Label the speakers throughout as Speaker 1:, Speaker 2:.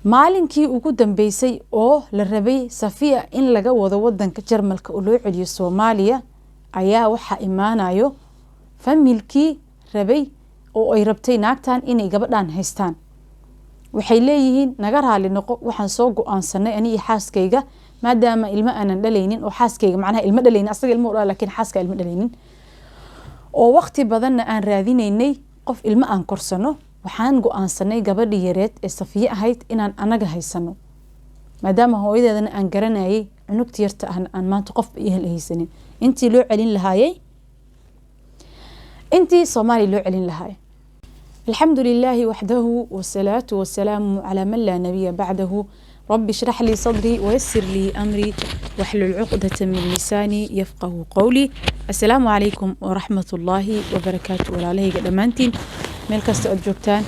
Speaker 1: maalinkii ugu dambeysay oo la rabay Safiya in laga wado wadanka Jarmalka oo loo celiyo Soomaaliya ayaa waxa imaanayo familkii rabay oo ay rabtay naagtan inay gabadhan haystaan. waxay leeyihiin naga raali noqo waxaan soo go'aansanay ani xaaskayga maadaama ilma aanan dhalaynin oo xaaskayga macnaha ilma dhalaynin asaga ilma u laakiin xaaska ilma dhalaynin oo waqti badan aan raadinaynay qof ilma aan korsano waxaan go'aansanay gabadhii yareed ee Safiya ahayd inaan anaga haysano maadaama hooyadeedana aan garanayay cunugta yarta aan maanta qof ihel haysanin intii loo celin lahaayay intii Soomaali loo celin lahaayay. الحمد لله وحده والصلاة والسلام على من لا نبي بعده رب اشرح لي صدري ويسر لي أمري واحلل عقدة من لساني يفقه قولي. السلام عليكم ورحمة الله وبركاته وعليه قدمانتين ملك استأجوبتان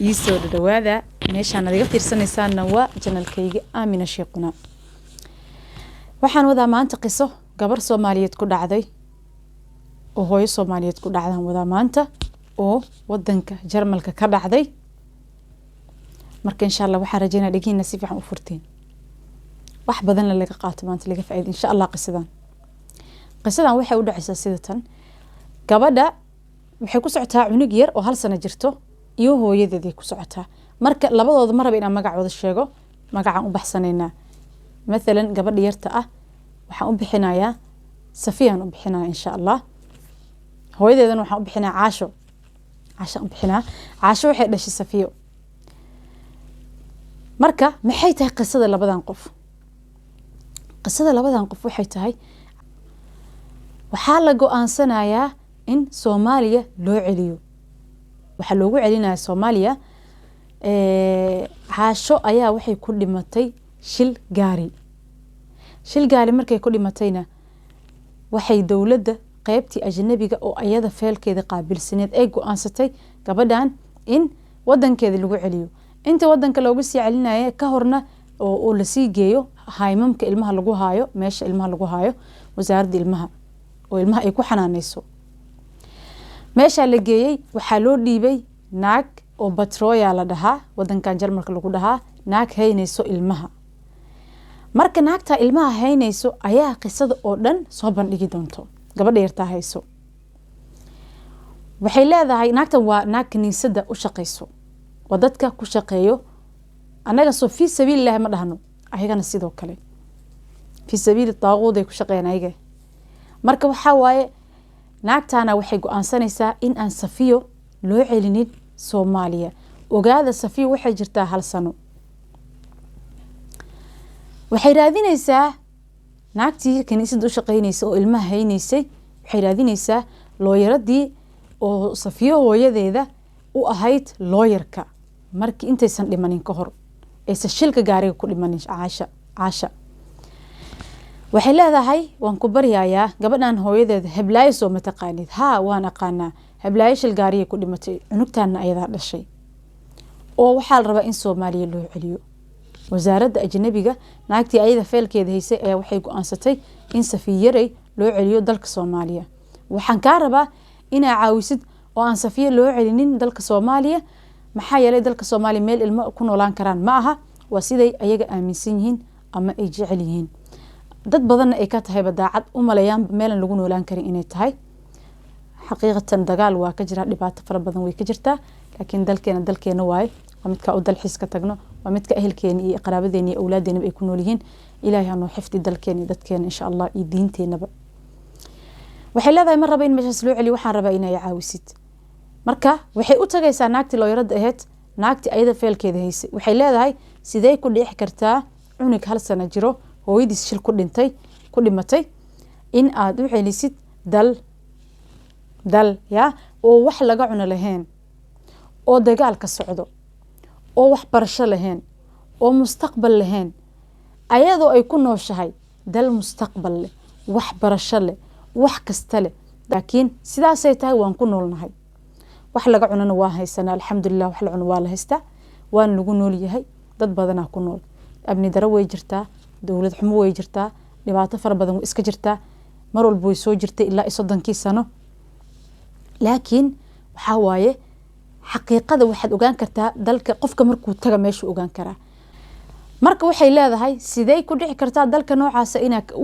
Speaker 1: يسور دواذا ميشان هذا يغفر سنة نوا جنال كيغي آمين الشيقنا وحان وذا ما انت قصة قبر صومالية كل عذي oo hooyo Soomaaliyeed ku dhacdan wada maanta oo wadanka Jarmalka ka dhacday marka insha Allah waxa rajeynaa dhagiina si fiican u furteen wax badan laga qaato maanta laga faa'iido insha Allah qisadan waxay u dhacaysaa sidatan gabadha waxay ku socotaa cunug yar oo hal sano jirto iyo hooyadeedii ku socotaa marka labadooda maraba inaan magacooda sheego magacaan u baxsanaynaa مثلا gabadha yarta ah waxaan u bixinayaa Safiyan u bixinaa insha Allah hooyadeedan waxaan u bixinaa Caasho u bixinaa Caasho waxay dhashay Safiyo marka maxay tahay qisada labadan qof waxay tahay waxa la go'aansanayaa in Soomaaliya loo celiyo waxa loogu celinayaa Soomaaliya Caasho ayaa waxay ku dhimatay shil gaari markay ku dhimatayna waxay dawladda qaybtii ajnabiga oo ayada feelkeeda qaabilsaneed ay go'aansatay gabadhan in wadankeeda lagu celiyo inta wadanka loogu sii celinayay ka horna oo la sii geeyo haymamka ilmaha lagu haayo meesha ilmaha lagu haayo wasaaradda ilmaha oo ilmaha ay ku xanaanayso meesha la geeyay waxa loo dhiibay naag oo Batrooya la dhahaa wadankan Jarmalka lagu dhahaa naag haynayso ilmaha marka naagta ilmaha haynayso ayaa qisada oo dhan soo bandhigi doonto gabadha yarta hayso waxay leedahay naagtan waa naag kaniisada u shaqeyso wadadka ku shaqeeyo anaga soo fi sabiilillah ma dhahno ayagana sidoo kale fi sabiil taaquud ay ku shaqeeyaan ayaga marka waxa waaye naagtana waxay go'aansanaysaa in aan Safiyo loo celinin Soomaaliya ogaada Safiyo waxay jirtaa hal sano waxay raadinaysaa naagtii kaniisada u shaqeynaysa oo ilmaha haynaysay waxay raadinaysaa looyaradii oo Safiyo hooyadeeda u ahayd looyarka markii intaysan dhimanin ka hor aysan shilka gaariga ku dhimanin Caasha waxay leedahay waan ku baryayaa gabadhan hooyadeeda Heblaayo soo mataqaanid waan aqaanaa Heblaayo shil gaariga ku dhimatay cunugtaana ayada dhashay oo waxa la rabaa in Soomaaliya loo celiyo wasaaradda ajnabiga naagtii ayada feelkeeda haysay ayaa waxay go'aansatay in Safiyaray loo celiyo dalka Soomaaliya waxaan ka rabaa inaa caawisid oo aan Safiya loo celinin dalka Soomaaliya maxaa yeelay dalka Soomaaliya meel ilmo ku noolaan karaan ma aha waa siday ayaga aaminsan yihiin ama ay jecel yihiin dad badan ay ka tahay badaacad u maleeyaan meel lagu noolaan karin inay tahay xaqiiqatan dagaal waa ka jira dhibaato fara badan way ka jirtaa laakiin dalkeena waay midka u dalxiis ka tagno waa midka ehelkeena iyo qaraabadeena iyo awlaadeena ay ku nool yihiin ilaahay ha noo xifdi dalkeena dadkeena insha Allah iyo diinteenaba waxay leedahay mar raba in meeshaas loo celiyo waxaan rabaa inay caawisid marka waxay u tagaysaa naagtii looyarada ahayd naagtii ayada feelkeeda haysay waxay leedahay sidee ku dhici kartaa cunug hal sano jiro hooyadiis shil ku dhimatay in aad u celisid dal ya oo wax laga cuno lahayn oo dagaal ka socdo oo wax barasho lahayn oo mustaqbal lahayn ayadoo ay ku nooshahay dal mustaqbal leh wax barasho leh wax kasta leh laakiin sidaas ay tahay waan ku noolnahay wax laga cunana waa haysanaa alxamdulillah wax la cuno waa la haystaa waan lagu nool yahay dad badan ku nool abni daro way jirtaa dawlad xumo way jirtaa dhibaato fara badan iska jirtaa mar walba way soo jirtay ilaa 30 sano laakiin waxa waaye xaqiiqada waxaad ogaan kartaa dalka qofka markuu taga meesha ogaan karaa marka waxay leedahay sidee ku dhici kartaa dalka noocaas inaad u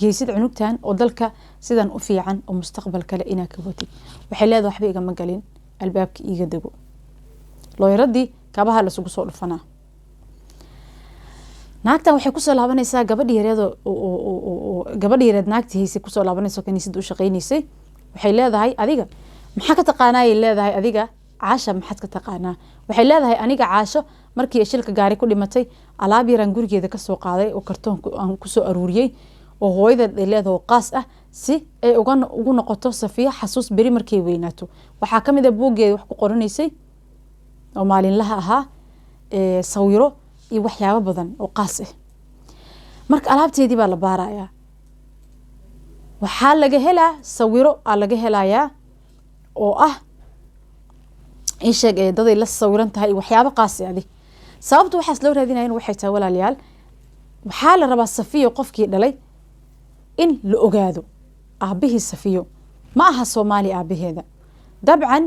Speaker 1: geysid cunugtan oo dalka sidan u fiican oo mustaqbal kale inaad ka wadid waxay leedahay waxba iga ma galin albaabka iga dago looyaradii kabaha la sugu soo dhufanaa naagtan waxay ku soo laabanaysaa gabadhi yareed naagtii haysay ku soo laabanayso kaniisada u shaqeynaysay waxay leedahay adiga maxaa ka taqaanaa ay leedahay adiga caasha maxaad ka taqaanaa waxay leedahay aniga caasho markii shilka gaari ku dhimatay alaab yaraan gurigeeda ka soo qaaday oo kartoonka aan ku soo aruuriyay oo hooyada leedahay qaas ah si ay ugu noqoto Safiya xasuus bari markay weynaato waxa kamid ah buugeeda wax ku qoranaysay oo maalinlaha ahaa sawiro iyo waxyaabo badan oo qaas ah marka alaabteedii baa la baarayaa waxa laga helaa sawiro laga helayaa oo ah in sheeg dad ay la sawiran tahay waxyaabo qaas ah sababtu waxaas loo raadinayeen waxay tahay walaalayaal waxa la rabaa Safiyo qofkii dhalay in la ogaado aabihii Safiyo ma aha Soomaali aabaheeda dabcan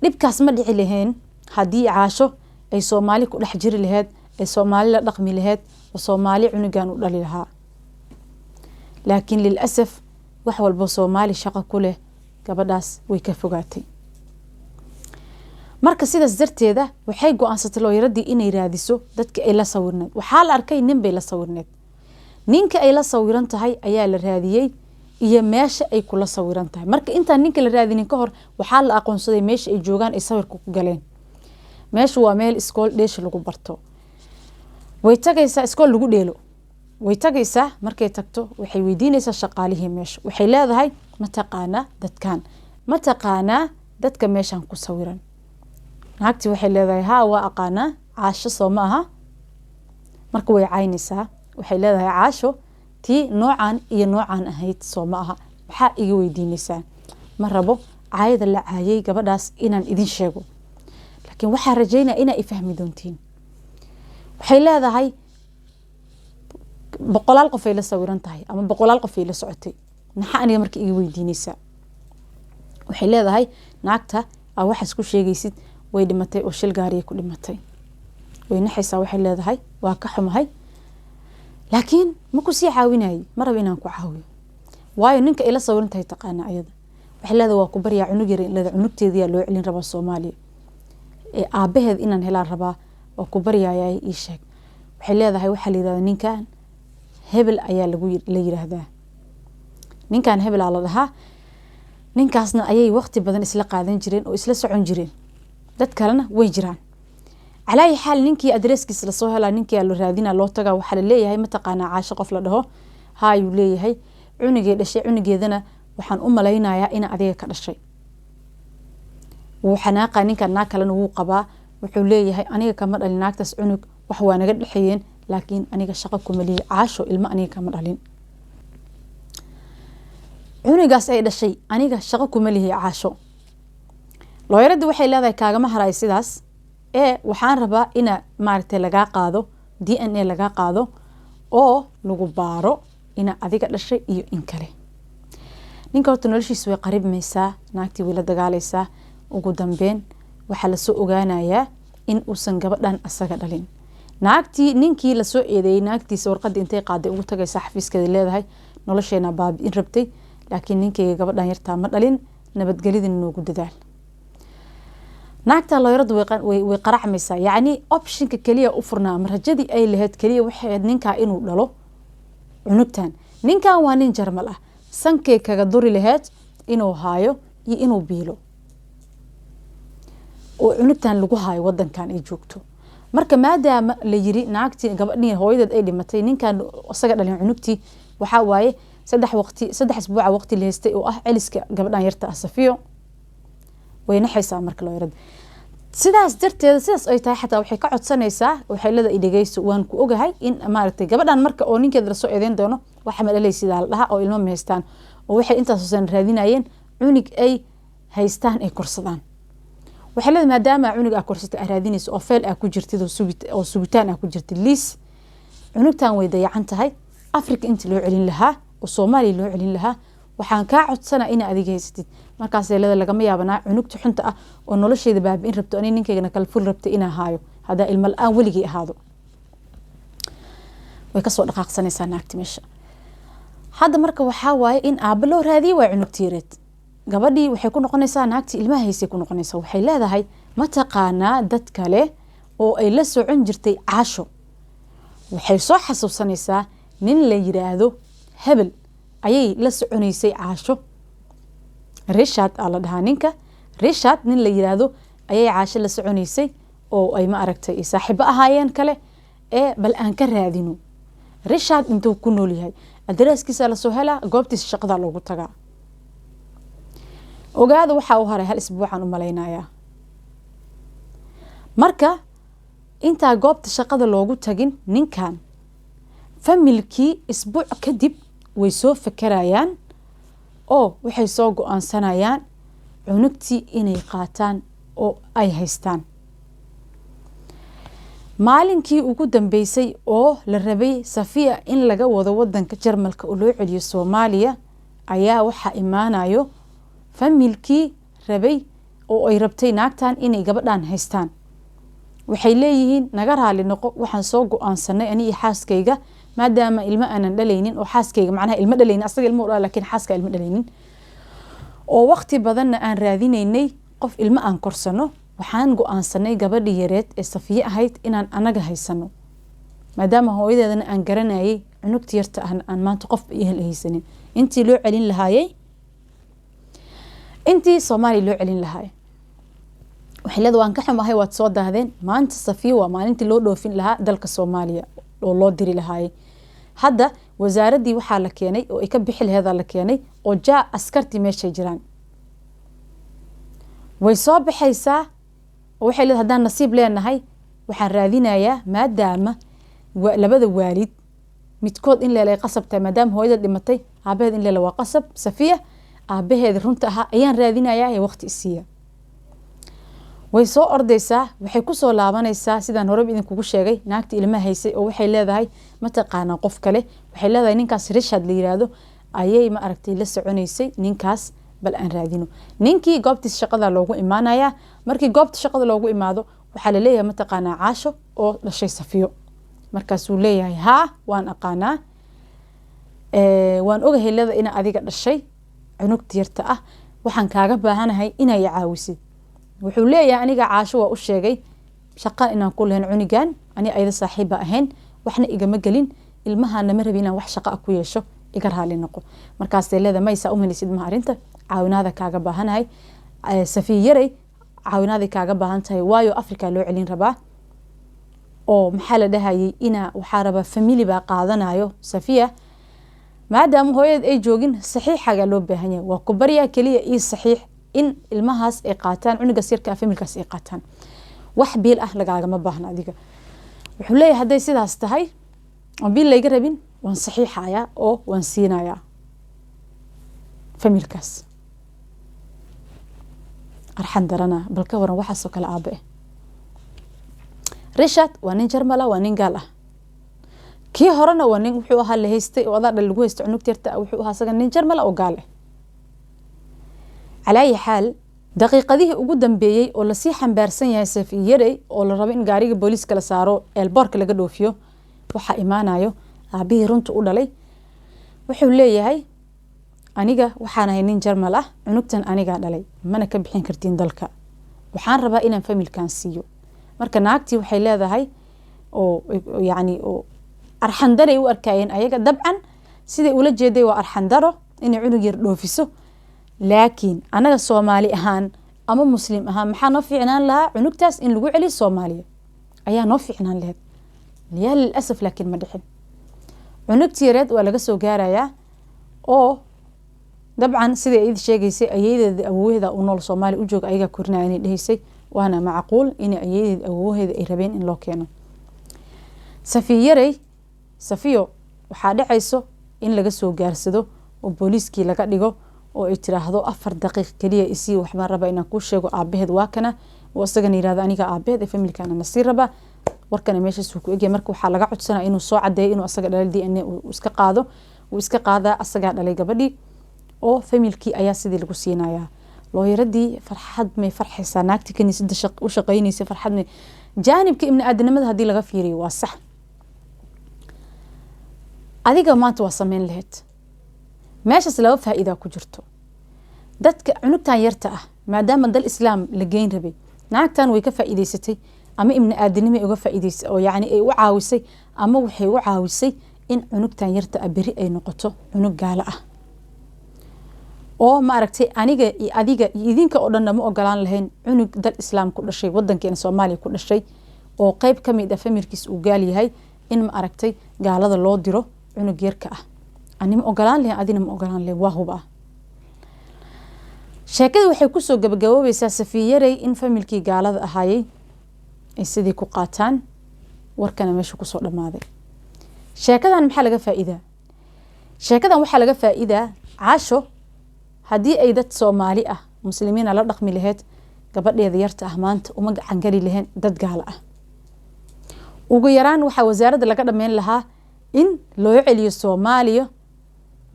Speaker 1: dibkaas ma dhici lahayn hadii caasho ay Soomaali ku dhex jiri lahayd ay Soomaali la dhaqmi lahayd oo Soomaali cunugan u dhali lahaa laakiin lil'asaf wax walba Soomaali shaqo ku leh gabadhaas way ka fogaatay marka sidaas darteeda waxay go'aansatay looyaradii inay raadiso dadka ay la sawirneed waxa la arkay nin bay la sawirneed ninka ay la sawiran tahay ayaa la raadiyay iyo meesha ay kula sawiran tahay marka inta ninka la raadinin ka hor waxa la aqoonsaday meesha ay joogan ay sawirku ku galeen meesha waa meel iskool dheesh lagu barto way tagaysaa iskool lagu dheelo way tagaysaa markay tagto waxay weydiinaysaa shaqaalihii meesha waxay leedahay ma taqaana dadka meeshan ku sawiran naagti waxay leedahay waa aqaana caasho soo ma aha marka way caynaysaa waxay leedahay caasho tii noocan iyo noocan ahayd soo ma aha waxa iga weydiinaysaa ma rabo caayada la caayay gabadhaas inaan idin sheego laakiin waxa rajaynaa inay fahmi doontiin waxay leedahay boqolaal qof ay la sawiran tahay ama boqolaal qof ay la socotay maxaa aniga markii iga weydiinaysaa waxay leedahay naagta waxaas ku sheegaysid way dhimatay oo shil gaari ku dhimatay way naxaysaa waxay leedahay waa ka xumahay laakiin ma ku sii caawinay ma rabo inaan ku caawiyo waayo ninka ila sawiran tahay taqaana ayada waxay leedahay waa ku bariyaa cunug yar leedahay cunugteedii loo celin raba Soomaaliya aabaheed inaan helaan rabaa oo ku bariyaa ii sheeg waxay leedahay waxa la yiraahdaa ninkan hebel ayaa la yiraahdaa ninkan hebel la dhahaa ninkaasna ayay waqti badan isla qaadan jireen oo isla socon jireen dad kalena way jiraan على حال نينكي أدريسكيس لصوها لا نينكي اللي رادينا لو تجا وحل ليه هاي متقنا عاشق قفل ده هاي وليه هاي عنقي الشيء عنقي ذنا وحن لينا يا إنا أذيك هذا الشيء وحناقة نينكا ناكل نوقبا وحوليه هاي أنا كمر اللي ناكتس عنق وحوا أنا قد الحين لكن أنا كشقكم اللي عاشوا الماء أنا كمر علين عنقاس أي الشيء أنا كشقكم اللي هي عاشوا لو يرد وحي لا ذا كاجا ما هراي سداس waxaan rabaa ina maartay laga qaado DNA laga qaado oo lagu baaro ina adiga dhashay iyo in kale ninka horta noloshiisa way qaribmaysaa naagtii wila dagaalaysaa ugu dambeyn waxa la soo ogaanayaa in uusan gabadhan asaga dhalin naagtii ninkii la soo eedeeyay naagtiisa warqad intay qaaday ugu tagaysaa xafiiskeeda leedahay nolosheena baabi'in rabtay laakiin ninkii gabadhan yartaa ma dhalin nabadgelidin noogu dadaal naagta looyaradu way qaracmaysaa yani optionka kaliya u furnaa marajadii ay lahayd kaliya waxay ninka inuu dhalo cunugtan ninkan waa nin jarmal ah sankay kaga duri lahayd inuu haayo iyo inuu biilo oo cunugtan lagu haayo wadankan ay joogto marka maadaama la yiri naagtii gabadhii hooyadeed ay dhimatay ninkan asaga dhalin cunugtii waxa waaye saddex isbuuc waqti la haystay oo ah celiska gabadhan yarta Safiyo wayna xaysaa marka looyarada sidaas darteeda sidaas ay tahay xataa waxay ka codsanaysaa waxay leedahay idageyso waan ku ogahay in maartay gabadhan marka oo ninkeeda la soo eedeyn doono waxa ma dhalay sida la dhaha oo ilmo ma haystaan oo waxay intaas soo raadinayeen cunug ay haystaan ay korsadaan waxay leedahay maadaama cunug ay korsatay ay raadinayso oo feel ay ku jirtid oo subitaan ay ku jirtid liis cunugtan way dayacan tahay Afrika inta loo celin lahaa oo Soomaaliya loo celin lahaa waxaan kaa codsanaa ina adiga haysatid markaas leeda lagama yaabanaa cunugta xunta ah oo nolosheeda baabi'in rabto ani ninkaygana kala ful rabto inaa haayo hadaa ilmo la-aan weligii ahaado way kasoo dhaqaaqsanaysaa naagti meesha hadda marka waxaa waaye in aabba loo raadiyey waa cunugtiireed gabadhii waxay ku noqonaysaa naagtii ilmaha haysay ku noqonaysaa waxay leedahay ma taqaanaa dad kale oo ay la socon jirtay caasho waxay soo xasuusanaysaa nin la yiraahdo hebel ayay la soconaysay caasho Richard aa la dhahaa ninka Richard nin la yiraahdo ayay caasho la soconaysay oo ay ma aragtay saaxiibo ahaayeen kale bal aan ka raadino Richard intuu ku nool yahay adaraaskiisa la soo helaa goobtiisa shaqada loogu tagaa ogaada waxa uu haray hal isbuucan u malaynayaa marka inta goobta shaqada loogu tagin ninkan familkii isbuuc kadib way soo fakarayaan oo waxay soo go'aansanayaan cunugtii inay qaataan oo ay haystaan maalinkii ugu dambeysay oo la rabay Safiya in laga wado wadanka Jarmalka oo loo celiyo Soomaaliya ayaa waxa imaanayo familkii rabay oo ay rabtay naagtan inay gabadhan haystaan waxay leeyihiin naga raali noqo waxaan soo go'aansanay ani iyo xaaskayga maadaama ilmo aanan dhalaynin oo xaaskayga macnaha ilmo dhalaynin asaga ilmo u dhalay laakiin xaaska ilmo dhalaynin oo waqti badanna aan raadinaynay qof ilmo aan korsano waxaan go'aansanay gabadhii yareed ee Safiya ahayd inaan anaga haysano maadaama hooyadeedana aan garanayay cunugta yarta aan maanta qof ihel haysanin intii loo celin lahaayay intii Soomaali loo celin lahaayay waxilada waan ka xumahay waad soo daahdeen maanta Safiya waa maalintii loo dhoofin lahaa dalka Soomaaliya oo loo diri lahaayay hadda wasaaradii waxaa la keenay oo ay ka bixi lahayd la keenay oo askartii meesha jiraan way soo baxaysaa waxay leedahay hadaan nasiib leenahay waxaan raadinayaa maadaama labada waalid midkood in leelay qasabtay maadaama hooyada dhimatay aabaheed in leelay waa qasab Safiya aabaheed runta aha ayaan raadinayaa ee waqti isiya way soo ordaysaa waxay ku soo laabanaysaa sidaan hore idin kugu sheegay naagta ilmaha haysay oo waxay leedahay ma taqaana qof kale waxay leedahay ninkaas Richard la yiraahdo ayay ma aragtay la soconaysay ninkaas bal aan raadino ninkii goobtiisa shaqada loogu imaanaya markii goobta shaqada loogu imaado waxa la leeyahay ma taqaana caasho oo dhashay Safiyo markaas uu leeyahay ha waan aqaana waan ogahay leeda in adiga dhashay cunugta yarta ah waxaan kaaga baahanahay inay caawisid wuxuu leeyahay aniga caasho waa u sheegay shaqo inaan ku lahayn cunigan ani ayda saaxiib ahayn waxna igama galin ilmahaana ma rabin inaan wax shaqo ku yeesho iga raali noqo markaas leeda maysa u manisid ma arinta caawinaada kaaga baahanahay Safiya yaray caawinaada kaaga baahan tahay waayo Afrika loo celin rabaa oo maxaa la dhahayay ina waxa raba family ba qaadanayo Safiya maadaama hooyad ay joogin saxiixaga loo baahan yahay waa ku bariya kaliya ii saxiix in ilmahaas ay qaataan cuniga sirka familkaas ay qaataan wax biil ah lagaaga ma baahna adiga wuxuu leeyahay haday sidaas tahay oo biil laga rabin waan saxiixaya oo waan siinaya familkaas arxan darana balka waran waxa soo kala aabe Richard waa nin Jarmal waa nin gaal ah kii horena waa nin wuxuu ahaa la haystay oo adaa lagu haysto cunugta yarta wuxuu ahaa asaga nin Jarmal oo gaal ah على أي حال دقيقة ugu dambeeyay oo la sii xambaarsan yahay Safiya yaray oo la rabo in gaariga booliiska la saaro eelboorka laga dhoofiyo waxa imaanayo aabihii runta u dhalay wuxuu leeyahay aniga waxaan ahay nin Jarmal ah cunugtan aniga dhalay mana ka bixin kartiin dalka waxaan rabaa inaan familkan siiyo marka naagtii waxay leedahay oo yaani oo arxandaray u arkayeen ayaga dabcan sidii ula jeeday waa arxandaro inay cunug yar dhoofiso laakiin anaga Soomaali ahaan ama muslim ahaan maxaa noo fiicnaan lahaa cunugtaas in lagu celiyo Soomaaliya ayaa noo fiicnaan lahayd liyal asaf laakiin ma dhixin cunugtii yareed waa laga soo gaarayaa oo dabcan sidii ay sheegaysay ayeedeeda awooheeda u nool Soomaali u joog ayaga kornaayeen dhaysay waana macquul in ayeedeeda awooheeda ay rabeen in loo keeno Safiya yaray Safiyo waxa dhacayso in laga soo gaarsado oo booliiskii laga dhigo oo ay tiraahdo 4 daqiiqo kaliya isii wax ma raba inaan ku sheego aabaheed waa kana oo asaga yiraahdo aniga aabaheed ee familkana nasiir raba warkana meesha soo ku eegay marka waxa laga codsanaa inuu soo cadeeyo inuu asaga dhalay DNA uu iska qaado uu iska qaada asaga dhalay gabadhii oo familkii ayaa sidii lagu siinayaa looyaradii farxad may farxaysaa naagti kaniisada u shaqaynaysa farxad may jaanibka ibni aadanimada haddii laga fiiriyo waa sax adiga maanta waa sameyn lahayd meeshaas laba faa'iida ku jirto dadka cunugtan yarta ah maadaama dal islaam la geyn rabay naagtan way ka faa'iideysatay ama ibni aadanimo uga faa'iideysay oo yacni ay u caawisay ama waxay u caawisay in cunugtan yarta ah beri ay noqoto cunug gaalo ah oo ma aragtay aniga iyo adiga iyo idinka oo dhan ma ogolaan lahayn cunug dal islaam ku dhashay wadankeena Soomaaliya ku dhashay oo qayb ka mid ah familkiis uu gaal yahay in ma aragtay gaalada loo diro cunug yarka ah anima ogolaan lahayn adina ma ogolaan lahayn waa huba sheekadu waxay ku soo gabagaboobaysaa Safiyaray in familkii gaalada ahaayay ay sidii ku qaataan warkana meesha ku soo dhamaaday sheekadan maxaa laga faa'iidaa sheekadan waxaa laga faa'iidaa caasho haddii ay dad Soomaali ah muslimiin la dhaqmi lahayd gabadheeda yarta ah maanta uma gacan gali lahayn dad gaal ah ugu yaraan waxa wasaaradda laga dhameyn lahaa in loo celiyo Soomaaliya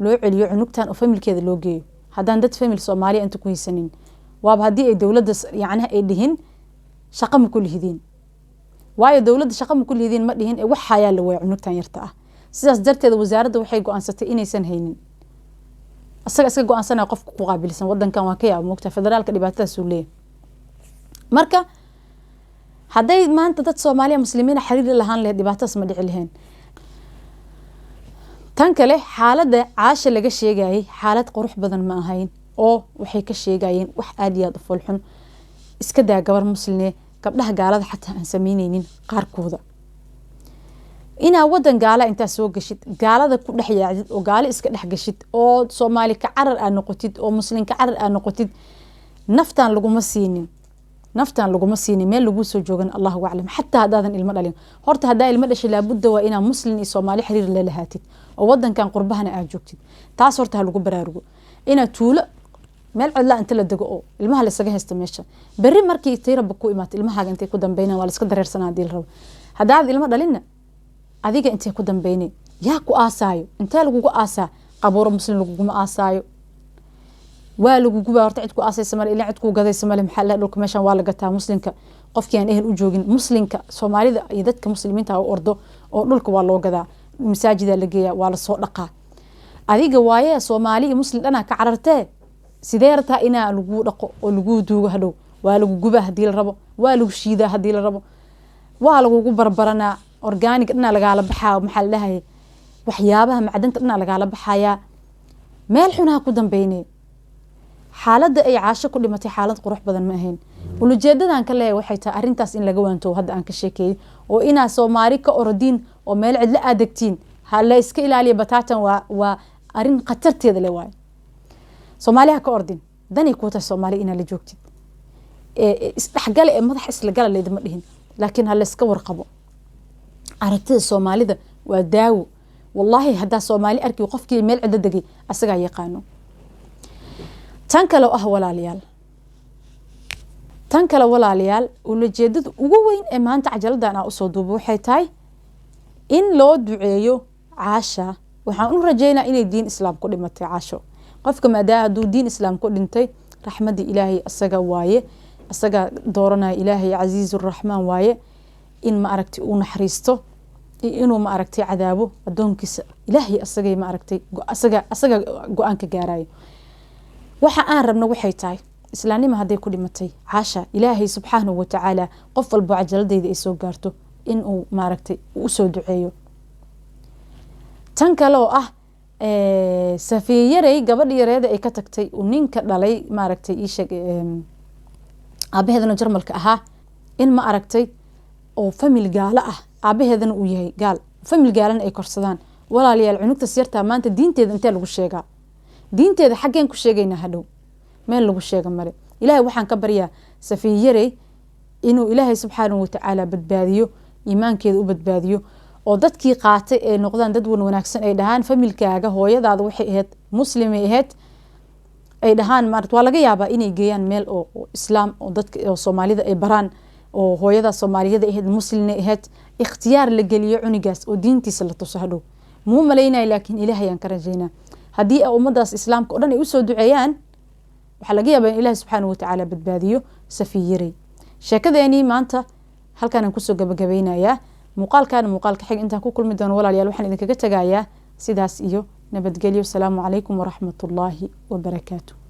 Speaker 1: loo celiyo cunugtan oo familkeeda loo geeyo haddaan dad famil Soomaaliya inta ku haysanin waaba haddii ay dawladda yacni ay dhihin shaqo ma ku lihidin waayo dawladda shaqo ma ku lihidin ma dhihin wax hayaa la way cunugtan yarta ah sidaas darteed wasaaradda waxay go'aansatay inaysan haynin asaga iska go'aansanaa qofka ku qaabilsan wadankan waa ka yaab moogta federaalka dhibaatadaas uu leeyahay marka hadday maanta dad Soomaaliya muslimiin xiriir lahaan leh dhibaatadaas ma dhici lahayn tan kale xaaladda caasha laga sheegayay xaalad qurux badan ma ahayn oo waxay ka sheegayeen wax aad iyo aad u fulxun iska daa gabar muslimne gabdhaha gaalada xataa aan sameynaynin qaarkooda inaa wadan gaala inta soo gashid gaalada ku dhex yaacid oo gaali iska dhex gashid oo Soomaali ka carar aan noqotid oo muslim ka carar aan noqotid naftaan laguma siinin meel lagu soo joogan Allahu a'lam hatta hadaadan ilmo dhalin horta hadaa ilmo dhashay la budda waa inaa muslim iyo Soomaali xiriir la lahaatid oo wadankan qurbahana aad joogtid taas horta ha lagu baraarugo ina tuulo meel codla inta la dago oo ilmaha la isaga haysto meesha bari markii tiraba ku imaat ilmaha intay ku dambeeyaan waa la iska dareersanaa dil rabo hadaad ilmo dhalina adiga intee ku dambeynay yaa ku aasaayo intee lagugu aasaa qabuuro muslim laguguma aasaayo waa lagugu baa horta cid ku aasaysa mar ilaa cid ku gadaysa mal maxaa la dhulka meeshan waa la gataa muslimka qofkii aan ehel u joogin muslimka Soomaalida iyo dadka muslimiinta oo ordo oo dhulka waa loo gadaa masaajida la geeyaa waa la soo dhaqaa adiga waaye Soomaali iyo muslim dhana ka carartee sidee rabtaa inaa lagu dhaqo oo lagu duugo hadhow waa lagu gubaa hadii la rabo waa lagu shiidaa hadii la rabo waa lagu barbaranaa organic dhana laga la baxaa maxaa la dhahay waxyaabaha macdanta dhana laga la baxaya meel xunaha ku dambeynay xaaladda ay caasho ku dhimatay xaalad qurux badan ma ahayn ulujeedadan kale waxay tahay arintaas in laga waanto hadda aan ka sheekeeyay oo ina Soomaali ka orodin oo meel cid la aadagtiin ha la iska ilaaliyo bataatan waa arin qatarteeda le waay Soomaaliya ka ordin dani ku tahay Soomaali ina la joogtid isdhaxgal ee madax isla gal leedama dhihin laakiin ha la iska warqabo aragtida Soomaalida waa daawo wallahi hadaa Soomaali arki qofkii meel cid degay asaga yaqaano tan kale walaalayaal ujeedada ugu weyn ee maanta cajaladaan aan u soo duubo waxay tahay in loo duceeyo caasha waxaan u rajaynayaa inay diin islaam ku dhimatay caasho qofka maadaama haduu diin islaam ku dhintay raxmadii Ilaahay asaga waaye asaga dooranaya Ilaahay Aziizur Rahmaan waaye in ma aragtay uu naxariisto inuu ma aragtay cadaabo adoonkiisa Ilaahay asaga ma aragtay asaga go'aan ka gaarayo waxa aan rabno waxay tahay islaamnimo haday ku dhimatay caasha Ilaahay subhanahu wa ta'ala qof walba cajaladeyda ay soo gaarto in uu ma aragtay u soo duceeyo tan kale oo ah Safiyaray gabadh yareeda ay ka tagtay uu ninka dhalay ma aragtay ii sheeg aabaheedana Jarmalka ahaa in ma aragtay oo famil gaala ah aabaheedana uu yahay gaal famil gaalana ay korsadaan walaalayaal cunugta sirta maanta diinteeda inta lagu sheegaa diinteeda xageen ku sheegayna hadhow meel lagu sheega mare Ilaahay waxaan ka baryaa Safiyaray inuu Ilaahay subhanahu wa ta'ala badbaadiyo iimaankeeda u badbaadiyo oo dadkii qaatay ee noqdaan dad wanaagsan ay dhahaan familkaaga hooyadaada waxay ahayd muslim ay ahayd ay dhahaan maarta waa laga yaabaa inay geeyaan meel oo islaam oo dadka oo Soomaalida ay baraan oo hooyada Soomaaliyada ahayd muslimna ahayd ikhtiyaar la geliyo cunigaas oo diintiisa la tuso hadhow muu maleynay laakiin Ilaahay aan ka rajaynaa haddii ummadaas islaamka oo dhan ay usoo duceeyaan waxaa laga yaabaa in ilaahi subxaanahu watacaala badbaadiyo Safiya. sheekadeeni maanta halkaan aan kusoo gabagabeynayaa. muuqaalkan muuqaalka xig intaan ku kulmi doono walaalayaal waxaan idinkaga tagayaa sidaas iyo nabadgelyo. Asalaamu calaykum waraxmatullaahi wabarakaatuh.